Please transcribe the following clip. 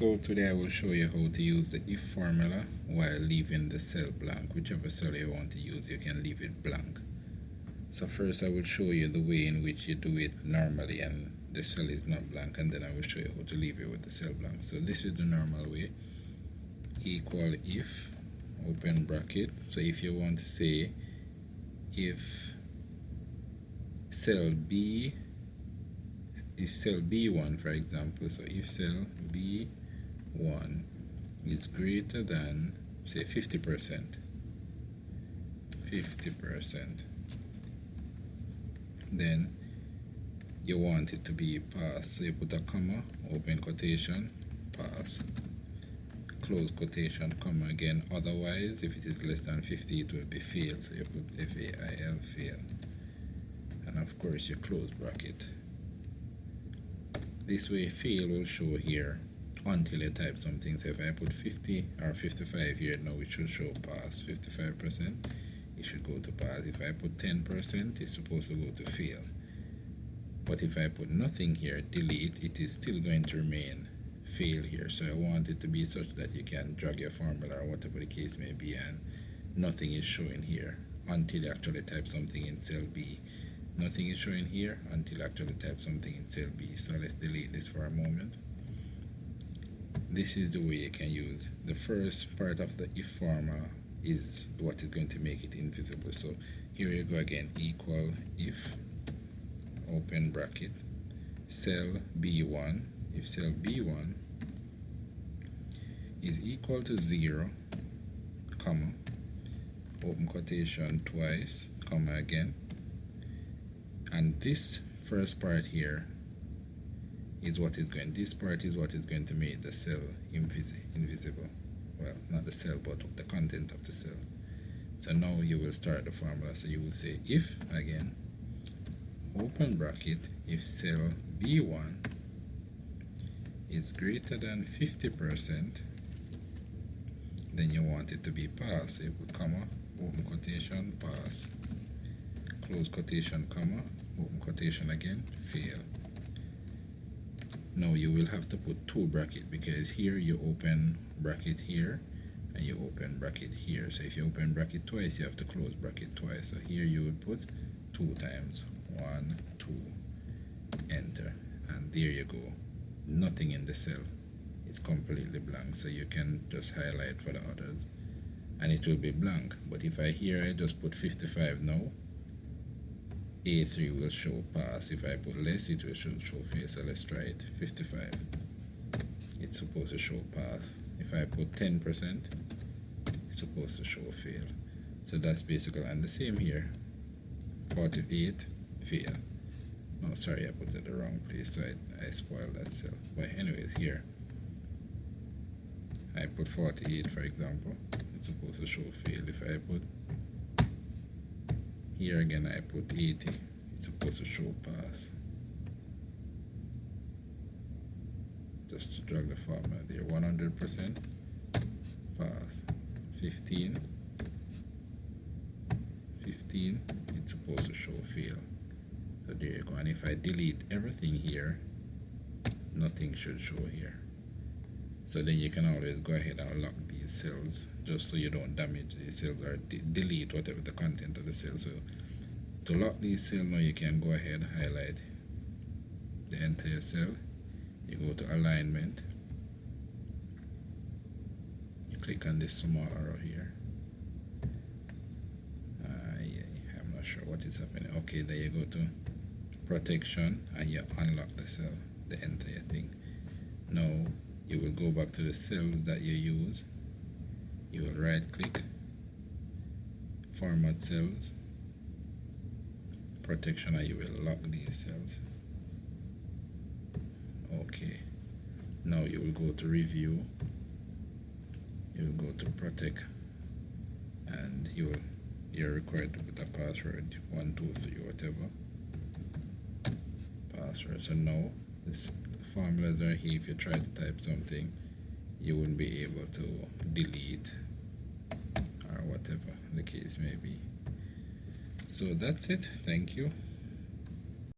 So today I will show you how to use the if formula while leaving the cell blank. Whichever cell you want to use, you can leave it blank. So first I will show you the way in which you do it normally and the cell is not blank, and then I will show you how to leave it with the cell blank. So this is the normal way. Equal if, open bracket. So if you want to say if cell B, if cell B1 for example, so if cell B1 is greater than say 50%, then you want it to be pass. So you put a comma, open quotation, pass, close quotation, comma again. Otherwise, if it is less than 50, it will be fail. So you put FAIL, fail, and of course you close bracket. This way fail will show here until you type something. So if I put 50 or 55 here, now it should show pass. 55%, it should go to pass. If I put 10%, it's supposed to go to fail. But if I put nothing here, delete, it is still going to remain fail here. So I want it to be such that you can drag your formula or whatever the case may be, and nothing is showing here until you actually type something in cell B. Nothing is showing here until you actually type something in cell B. So let's delete this for a moment. This is the way you can use. The first part of the if formula is what is going to make it invisible. So here you go again, equal if, open bracket, cell B1, if cell B1 is equal to 0, comma, open quotation twice, comma again, and this first part here is what is going, this part is what is going to make the cell invisible. Well, not the cell, but the content of the cell. So now you will start the formula. So you will say if, again, open bracket, if cell B1 is greater than 50%, then you want it to be pass. So you put comma, open quotation, pass, close quotation, comma, open quotation again, fail. Now you will have to put two brackets, because here you open bracket here and you open bracket here. So if you open bracket twice, you have to close bracket twice. So here you would put 2 times, 1, 2, enter, and there you go. Nothing in the cell, it's completely blank. So you can just highlight for the others and it will be blank. But if I just put 55 now, A3 will show pass. If I put less, it will show fail. So let's try it. 55, it's supposed to show pass. If I put 10%, it's supposed to show fail. So that's basically, and the same here, 48, fail. No, sorry, I put it the wrong place, so I spoiled that cell. But anyways, here I put 48 for example, it's supposed to show fail. If I put here again, I put 80, it's supposed to show pass. Just to drag the formula there, 100%, pass. 15, it's supposed to show fail. So there you go. And if I delete everything here, nothing should show here. So then you can always go ahead and lock these cells, just so you don't damage these cells or delete whatever the content of the cell. So to lock these cells now, you can go ahead, highlight the entire cell, you go to alignment, click on this small arrow here. I'm not sure what is happening. Okay, there you go to protection and you unlock the cell, the entire thing. Now you will go back to the cells that you use, you will right click, format cells, protection, and you will lock these cells. Okay, now you will go to review, you will go to protect, and you're required to put a password, 123 whatever password. So now this formulas are here. If you try to type something, you wouldn't be able to delete or whatever the case may be. So that's it. Thank you.